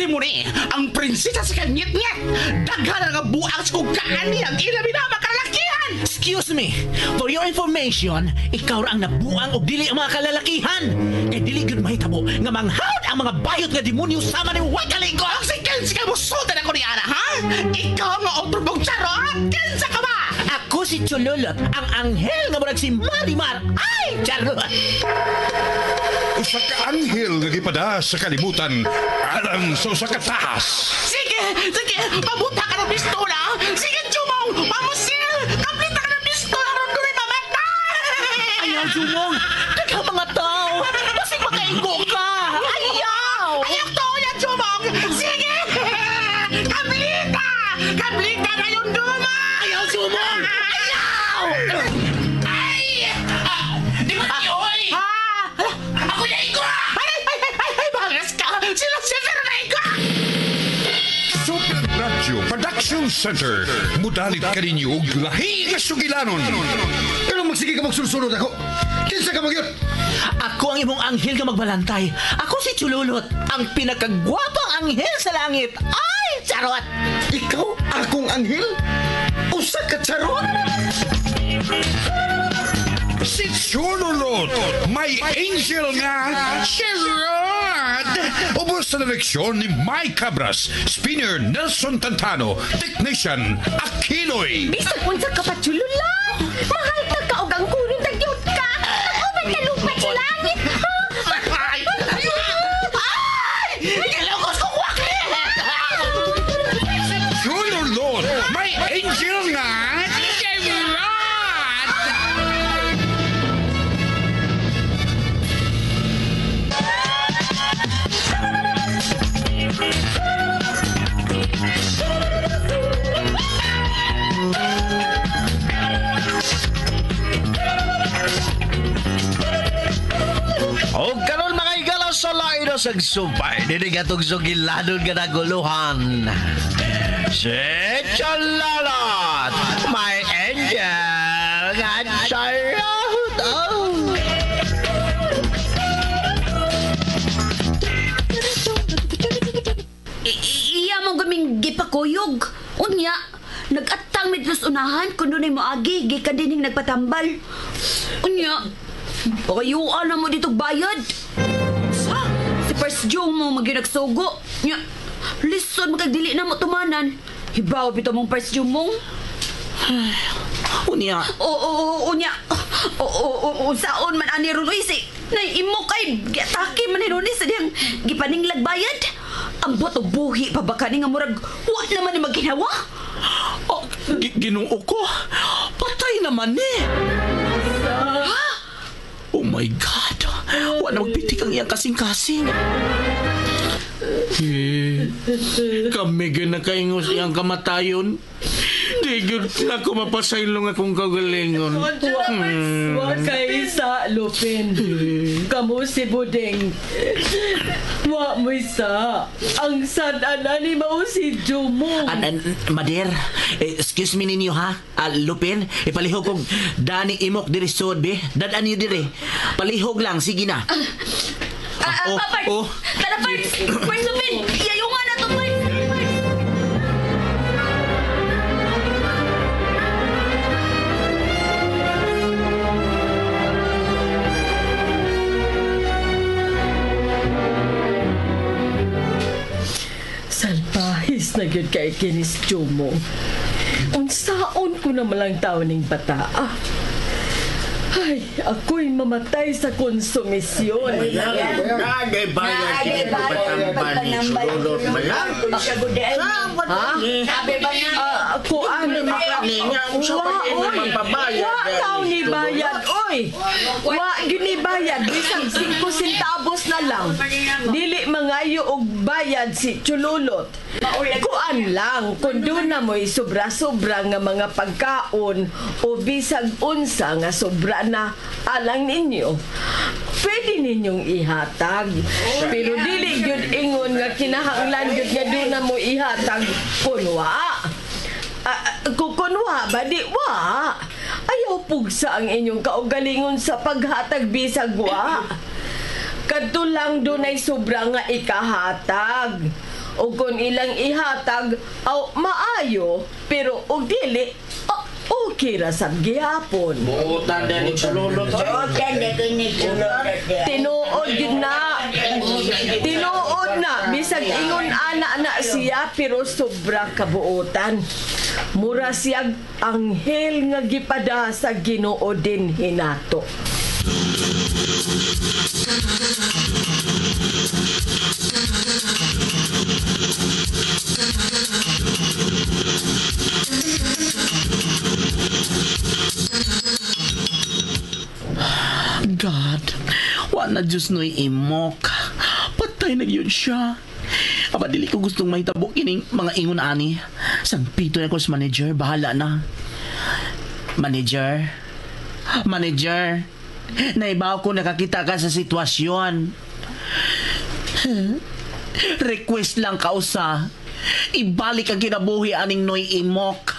Di mo ni, ang prinsesa sa kanyit-nyit. Daghan nga buang sa kukaan niya ang ilabi na makalalakihan. Excuse me, for your information, ikaw ra ang nabuang og dili ang mga kalalakihan. Kay dili gyud mahitabo nga manghawd ang mga bayot nga demonyo sama ni Wakalingo. Ang si ka mo sultan ako ni Ana, ha? Ikaw nga otro mong charot. Kinsa ka ba? Ako si Chololot, ang anghel nga murag si Marimar. Ay, charot! Usa ka anghel nga gipada sa kalibutan alang sa usa ka tahas. Sige, pabuta ka ng pistola. Sige, Jumong, pamusil. Kaplita ka ng pistola ron doon mamatay. Ayaw, Jumong! Daghang mga tao! Basig makaingo ka! Ayaw! Ayaw to yan, Jumong. Sige. Kaplita na yung duma. Ayaw, Jumong! Ayaw! Di ba tayo, oy? Ako na iko! Ay, bangas ka! Sila na iko! Super Radio Production Center. Mudalit ka ninyo og lahi nga sugilanon. Pero magsige ka magsulsunod ako. Kinsa ka magyot? Ako ang imong anghel nga magbalantay. Ako si Chululot, ang pinakagwapang anghel sa langit. Ay, charot! Ikaw akong anghel? Usa ka charot? Si Chululot, may angel nga charot. Ubos sa direksyon ni Mike Cabras, spinner Nelson Tantano, technician Akiloy. Bisag unsa ka pa, Chulula! Mahal ta ka og ang kunong tagyot ka! Uban ka lupa sa langit! Ay! Kilokos ko kwakli! Chululot, may angel nga charot. O karon mga igala sa lain na sagsupay, dinigatong sugiladon ka naguluhan. Si Chalalot, my angel, nga charot. Oh. Iya mo gaming gipakuyog. Unya, nag-atang medlos unahan kung doon ay moagi, gikadining nagpatambal. Unya, pakayuan na mo dito bayad. Sa, si First Joe mo maginagsugo. Unya, lison magkagdili na mo tumanan. Hibaw bito mong First Joe mong. Unya, Unya. Saon man ani Runoy si nay imo kay giatake man ni Runoy sa diyang gipaning lagbayad. Ang boto buhi pa ba kani nga murag wa naman ni maghinawa? oh, Ginoo ko, patay naman ni. Ha? Oh my God, wala magpitik ang iyang kasing-kasing. Kami ginakaingos iyang kamatayon. Di gyud na ko mapasaylong akong kagalingon. Wakay sa Lupin. Kamu si Buding. Wa mo isa. Ang sad-ana ni mao si Jumo. Mader, excuse me ninyo ha. Lupin, ipalihog kong Dani Imok diri sud be. Dadan niyo diri. Palihog lang, sige na. Tara, First Lupin, iyayungan na to, First. Salpahis na gyud kay kinis Jumo. Unsaon ko na malang taon ning bata. Ay, ako'y mamatay sa konsumisyon. Nagay bayad siya patambal ni Sululot malang. Sabi ba nga? Ako ano Niya, usa pa rin naman pabayad. Wa taw ni bayad, oy. Wa gini bayad, bisag 5 centavos na lang. Dili mangayo og bayad si Chululot. Kuan lang kun doon na mo'y sobra-sobra nga mga pagkaon o bisag unsa nga sobra na alang ninyo. Pwede ninyong ihatag. Pero dili gyud ingon nga kinahanglan gyud nga doon na mo ihatag kunwa. Kukunwa ba di wa? Ayaw pugsa ang inyong kaugalingon sa paghatag bisag wa. Kadto lang dunay sobra nga ikahatag. O kung ilang ihatag, maayo, pero og dili, okay ra sab gihapon. Buutan din ni Sululot. Tinuod yun na. Tinuod na. Bisag ingon ana siya, pero sobra kabuotan. Mura siyag anghel nga gipada sa Ginoo din hinato. God, wala na Diyos no'y imok. Patay na yun siya. Aba, dili ko gustong mahitabo kining mga ingon ani. Sang pito na ko sa manager, bahala na. Manager, naibaw ko nakakita ka sa sitwasyon. Request lang ka usa. Ibalik ang kinabuhi aning noy imok.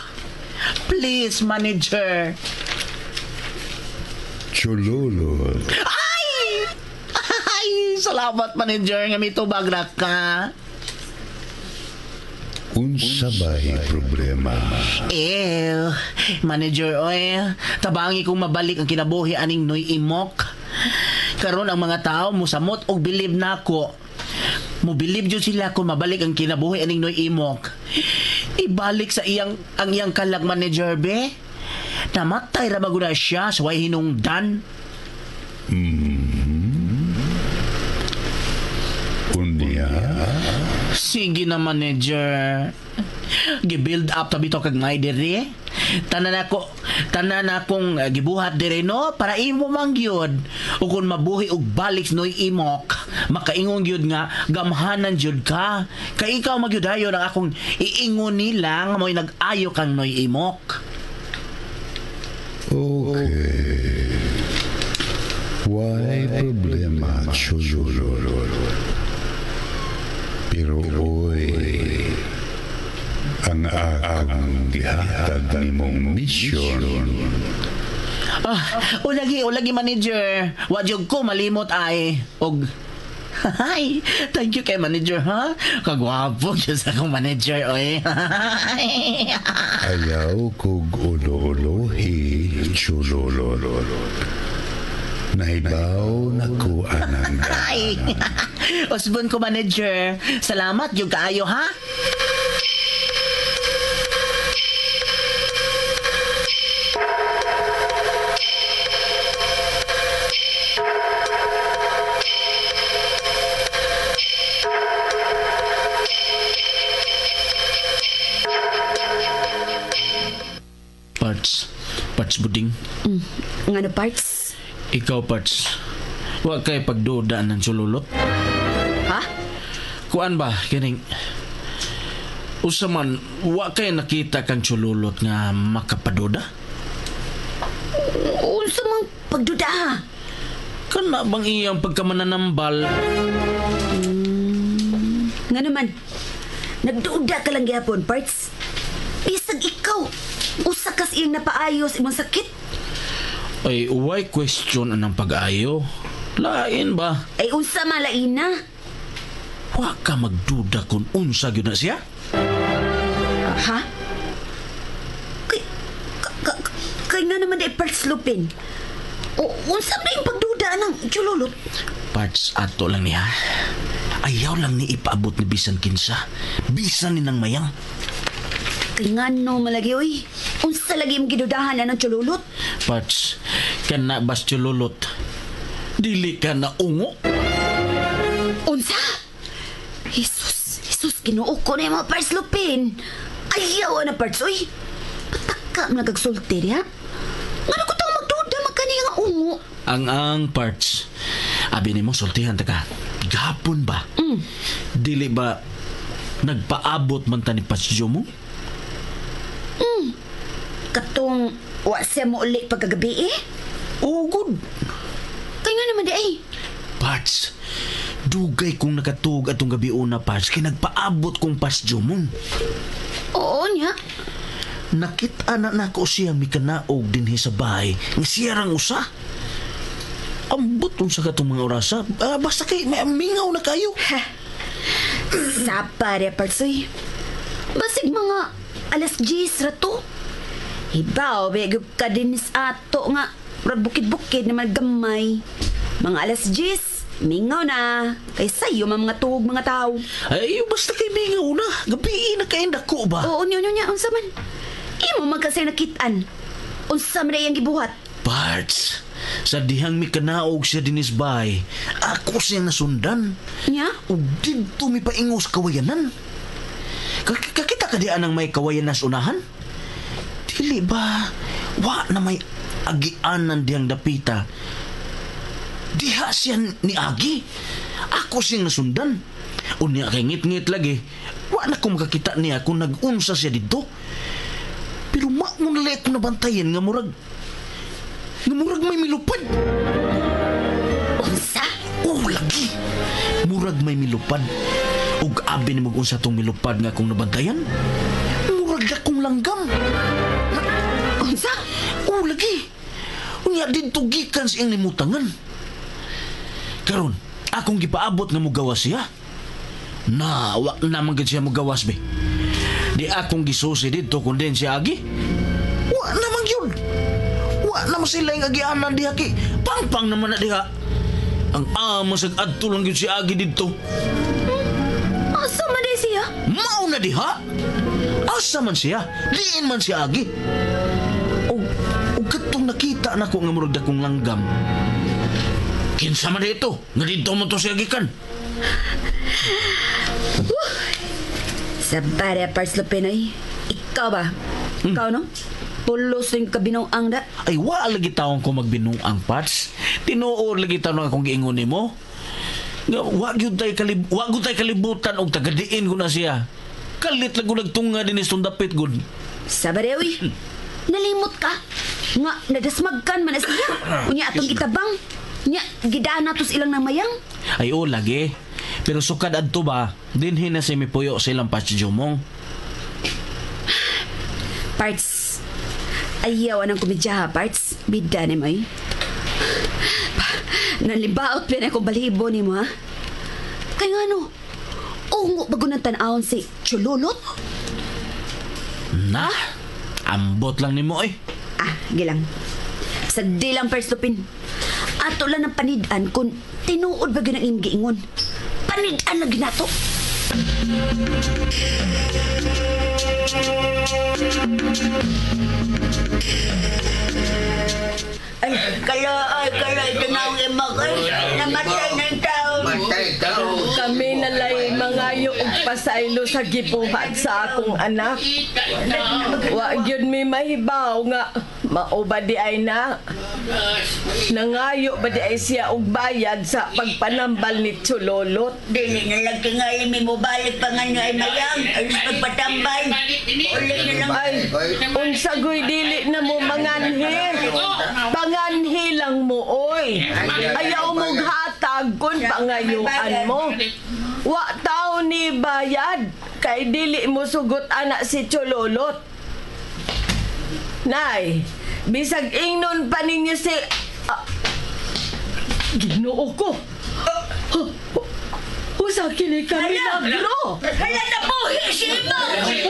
Please, manager. Chululot. Ay! Salamat, manager, nga may tubag na ka. Unsa ba'y problema? Manager, tabangi kong mabalik ang kinabuhi aning noy imok. Karon ang mga tao musamot og believe na ako. Mobilib jud sila kung mabalik ang kinabuhi aning noy imok. Ibalik sa ang iyang kalag, manager, be. Namatay ra maguna siya sa way hinungdan. Unya? Sige na, manager. Gibuild up tabi to kag may diri. Tanan akong gibuhat diri no para imo man gyud. O kung mabuhi og balik noy imok, makaingon gyud nga gamhanan gyud ka. Kay ikaw magyudayon ang akong iingon nila nga mo'y nag-ayo kang noy imok. Okay. Why problema, Chululot? Pero ang akong gihatag nimong mission. Ulagi manager. Wadyog ko malimot ay. Hi, thank you kay manager, ha? Kagwapo siya sa akong manager, oy. Ayaw kog ulo-ulohi, Chululot. Naibaw na ko anang Ay, usbon ko, manager. Salamat, yung kaayo, ha? Parts buding. Nga na parts? Ikaw, Parts. Wa kay pagduda ng Sululot. Ha? Kuan ba, kining usaman, wa kay nakita kang Sululot nga makapaduda? Unsa mang pagduda ha? Kana bang iyang pagkamananambal? Nga naman, nagduda ka lang gyapon, Parts. Bisag ikaw, usa kas iyang napaayos imong sakit. Ay, why question anang pag-ayo? Lain ba? Ay unsa malain na? Wa ka magduda kung unsa gyud na siya? Ha? Kay nga naman di Parts Lupin. O unsa ba yung pagduda ng Chululot? Parts ato lang niya. Ayaw lang ni ipaabot ni bisan kinsa. Bisan ni nang mayang. Kay nga no malagi oy. Unsa lagi yung gidudahan na ng Chululot? Parts, kana bas Chululot. Dili ka na ungo. Unsa? Jesus, Ginoo ko na yung mga Parts Lupin. Ayaw na Parts, oy. Pataka mo nagagsulti niya. Ano ko itong magduda magkani nga ungo? Ang Parts. Abi ni mo sultihan ta ka. Gapon ba? Dili ba nagpaabot man ta ni Pasyo mo? Katong wa siya mo ulit pagkagabi eh? Oh, good. Kaya nga naman di ay. Parts, dugay kong nakatug atong gabi una, Parts, kay nagpaabot kong Pasyo mo. Oo niya. Nakita na ko siya mikanaog din sa bahay nga siya rang usa. Ambot sa katong mga orasa. Basta kay may mingaw na kayo. Sapa rin, Parsoy. Basig mga alas 10 rato. Hibaw, begog ka din sa ato nga. Murag bukid-bukid naman gamay. Mga alas 10, mingaw na. Kay sayo mga tuog mga tao. Ay, basta kay mingaw na. Gabi na kayo dako ba? Oo, niya, unsa man. Imo man kasi nakitaan. Unsa man yung gibuhat. Parts, sa dihang mi kanaog siya dinis bay, ako siyang nasundan. Nya? O dito mi paingos kawayanan. Kakita ka diyan ang may kawayanan sa unahan? Dili ba? Wa na may agianan diyang dapita. Diha siya ni Agi. Ako siyang nasundan. Unya kay ngit-ngit lagi. Wa na ko makakita niya kung nag-unsa siya dito. Pero maunali ko nabantayan nga murag may milupad. Unsa? Oh, lagi. Murag may milupad. Ug abi ni mag-unsa tong milupad nga kung nabantayan. Murag akong langgam. Unsa? Oh, lagi. Unya dito gikan siyang limutangan. Karon, akong gipaabot nga mugawas siya. Na, wa naman gid siya mugawas be. Di akong gisusi dito kung din siya agi. Wa naman yun. Wa naman sila yung agianan diha ki. Pang-pang naman na diha. Ang ama sag adto lang yun si agi dito. Asa man day siya? Mao na diha. Asa man siya? Diin man si agi. O katong nakita na ko nga murag dakong langgam. Kinsa man dito? Nga dito mo to siya gikan. Sabara, Parslo Pinoy. Ikaw ba? Ikaw, no? Pulos yung kabinong da. Ay, wa lagi taong ko magbinuang Pats. Tinuor lagi taong akong giingon nimo. Nga, wa gyud tay kalibutan og tagadiin ko na siya. Kalit lang ko nagtunga din istong dapit gud. Sabara, uy. Nalimot ka. Nga, nadasmagkan man na siya. Unya atong gitabang. Nya, gidaan natos ilang namayang. Ay, o lagi. Pero sukad adto ba, dinhin na si mipuyo silang Pats Jumong. Parts. Ayaw anang kumidya ha, Parts. Bida ni mo eh. Nalibaot pa na akong balibo ni mo ha. Kaya nga no, ungo bago ng tanawon si Chululot. Na, ambot lang ni mo eh. Gilang. Sa dilang Parts Lupin. Ato lang ng panidan kung tinuod ba ganang imong giingon. Panidan na ginato. Ay, kala, tinawag yung mga namatay ng tao. Matay tao. Kami nalay mga yung pasaylo sa gibuhat sa akong anak. Wa gyud mi mahibaw nga mao ba di ay na. Nangayo ba di ay siya og bayad sa pagpanambal ni Chulolot. Dili na lang tingali may mobalik pa nga nyo ay mayang. Ay, magpatambay. Ulit na lang. Ay, unsa goy dili na mo manganhi. Panganhi lang mo oy. Ayaw mong hatag kun pangayuan mo. Wa tao ni bayad kay dili mo sugot anak si Chulolot. Nay, bisag ingnon pa ninyo si Ginoo ko. Usa kini ka milagro. Kaya nabuhi si Imo! Nabuhi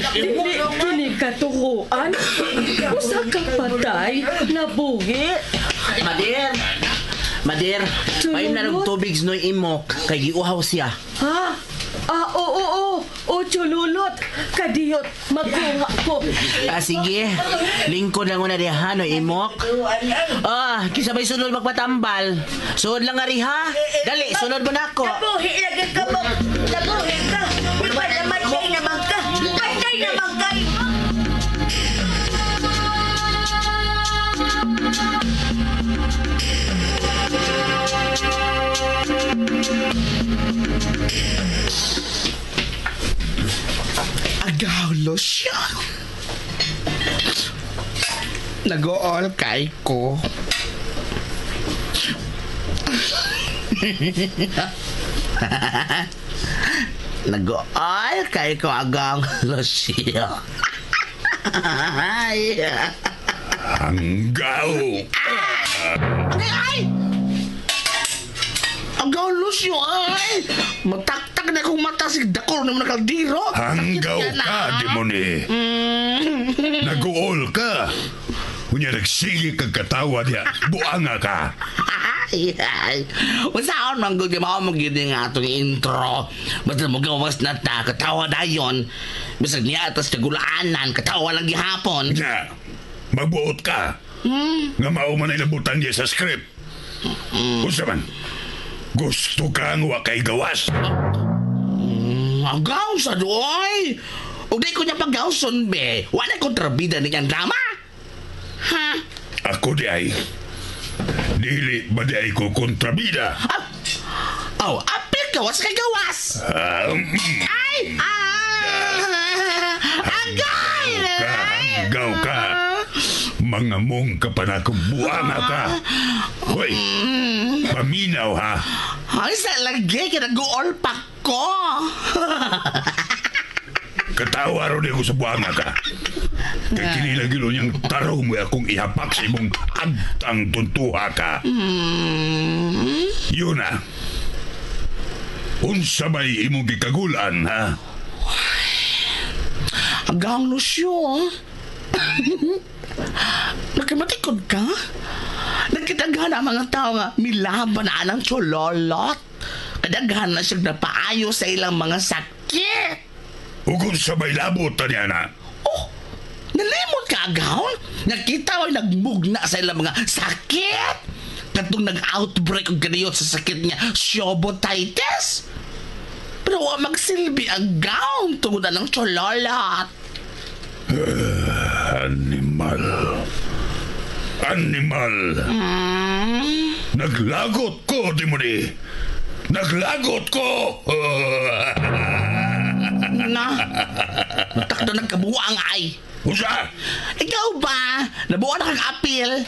si Imo! Dili kini katuruan. Usa ka patay nabuhi. Madir, may narag tubig noy imok, kay giuhaw siya. Ha? Oo. O Chululot, kadiyot magkuha ko. Sige, lingkod lang una diha no imok. Kisabay sunod magpatambal. Sunod lang ari ha. Dali, sunod mo nako. Nabuhi lagi ka mo! Nabuhi ka! Di ba namatay naman ka? Matay naman kayo! Agawlo siya. Nag-all kay ko. Nag-oil kay ko agang Lucio. Hanggaw. Ay! Agaw Lucio, ay! Magtaktak na akong mata si Dakor naman nakaldiro. Hanggaw ka, demoni. Nag-uol ka. Kunya nagsige kang katawa niya. Buanga ka. Ay, usaon man gud mo magiging nga atong intro. Basta mo gawas na ta, katawa dayon. Bisag niya atas tagulaanan, katawa lang gihapon. Nya, magbuot ka. Nga mauman ay nabutan niya sa script. Unsa man? Gusto kang wakay gawas. Agaw sa doy. Ug di ko niya paggawson be. Wala kontrabida ni ang drama. Ha? Ako di ay. Dili ba di ay ko kontrabida? Oh, apil gawas kay gawas. Ay! Agay! Hanggaw ka. Mga mong kapanakong buanga ka. Hoy, paminaw ha. Ay, sa lagi ka nag-uolpak ko. Katawa ron ako sa buanga ka. Kaya kinilagilo niyang taraw mo akong ihapak sa imong agtang tuntuha ka. Yun na. Unsa may imong gikagulan, ha? Agang Lucio. Nakimatikod ka? Nagkitaghan ang mga tao nga milaban na anang chololot. Kadaghan na siya napaayo sa ilang mga sakit. Ugod sa may labot niya na. Oh, nalimot ka, Agaw? Nakita ay nagmugna sa ilang mga sakit. Katong nag-outbreak og ganiyot sa sakit niya, Shobotitis. Pero wa magsilbi ang gown tungod ng chololot. Animal. Naglagot ko, Dimoni. Naglagot ko. Na, natakdo nagkabuang ay. Usa? Ikaw ba? Nabuo na kang apil?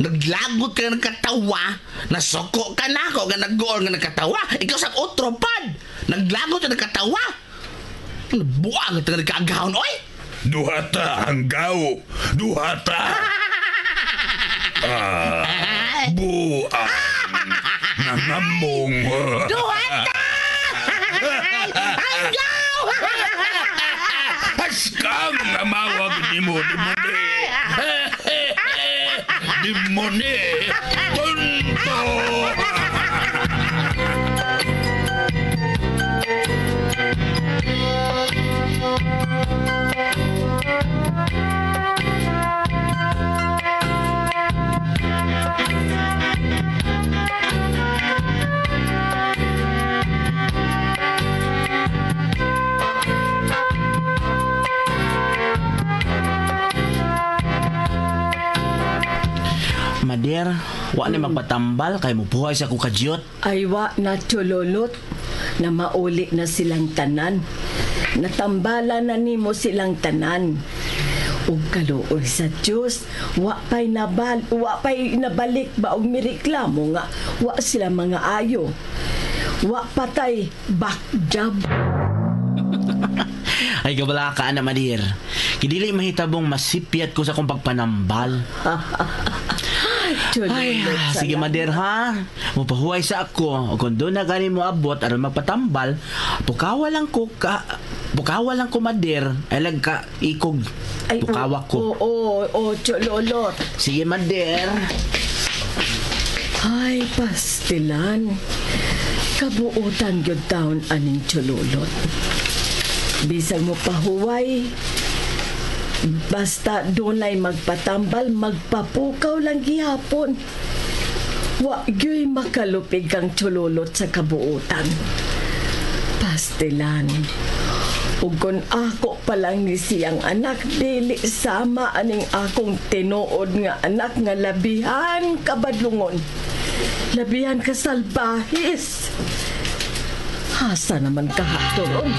Naglagot ka ng katawa, nasoko ka na ako nga nag-goal nga nagkatawa. Ikaw sa utropad, naglagot ka ng katawa. Nabuang ka nagkagahon, oy! Duhata, hanggaw. Duhata. Buang. Nangambong. Duhata! Hanggaw! Haskam nga mawag ni mo, Dimoni. Dimoni. Tonto. Mader, wa na magpatambal kay mubuhay sa kukadyot. Aywa na chololot na mauli na silang tanan. Natambala na nimo silang tanan. Ug kaluoy sa Diyos, wa pa'y nabalik ba og mireklamo nga wa sila mga ayo. Wa patay backjob. Ay kabala ka na, Mader. Kidili mahitabong masipyat ko sa kong pagpanambal. Ay, sige Mader ha. Mupahuway sa ako. O kung doon na gani mo abot aron magpatambal, pukawa lang ko Mader. Ay lang ka ikog. Pukawa ko. Oo, chololot. Sige Mader. Ay, pastilan. Kabuutan gyud taon aning chololot. Bisag mo pahuway, basta dunay magpatambal, magpapukaw lang gihapon. Wa gyoy makalupig kang chololot sa kabuutan. Pastilan. Ug kon ako pa lang ni siyang anak, dili sama aning akong tinuod nga anak nga labihan kabadlungon. Labihan ka salbahis. Hasa naman kahaturon.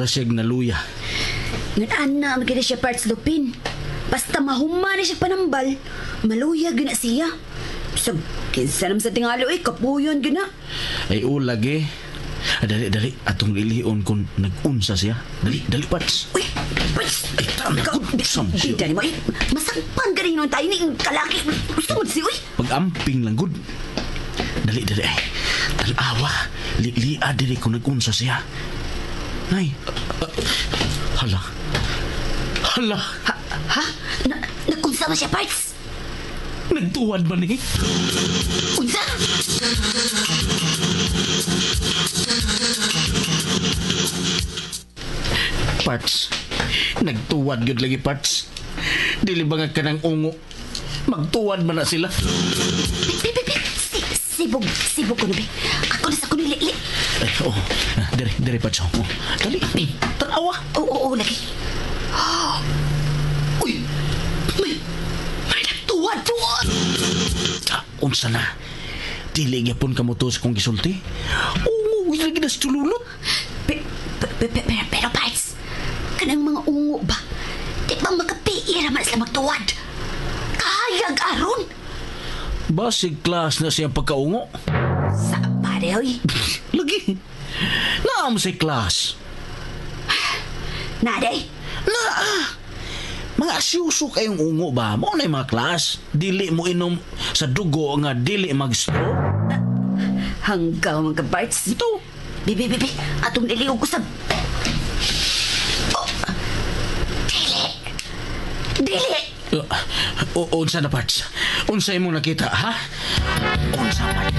para siya naluya. Ngan ana magkita siya parts lupin. Basta mahuma na siya panambal, maluya gina siya. Sa kinsa naman sa tingalo kapuyon gina. Ay ulag eh. Dali, atong lilion kung nag-unsa siya. Dali, Pats. Uy, Pats! Ay, tama ko. Samsyo. Dali mo, masakpan ka rin yung tayo ni kalaki. Gusto mo siya, uy. Pag-amping lang, good. Dali, ay. Tanawa. Lilia diri kung nag-unsa siya. Nay. Hala. Ha? Nakunsa ba siya, Parts? Nagtuwad ba ni? Unsa? Parts. Nagtuwad yun lagi, Parts. Dili ba nga ka ng ungo? Magtuwad man na sila. Sibog ko na, be. Ako na sa kunili. Ay, oo. Dere, Parts. Oh. Dali, tanawa. Oo, lagi. Uy! May nagtuwad! Unsa na? Dili gyapon ka mo to sa kong gisulti? Oo, lagi na sa tululot. Pero, Parts, kanang mga ungo ba? Di ba magkapiira man sila magtuwad? Kahayag aron! Basig class na siyang pagkaungo. Sa pare, oy. Lagi. Naam sa class. Naday? Mga asyuso kayong ungo ba? Mao na yung mga class. Dili mo inom sa dugo nga dili mag-straw. Hanggang mga Parts. Ito. Bibi, atong niliog ko sa... Oh. Dili! Unsa na, Parts? Unsa imong nakita, ha? Unsa, Parts?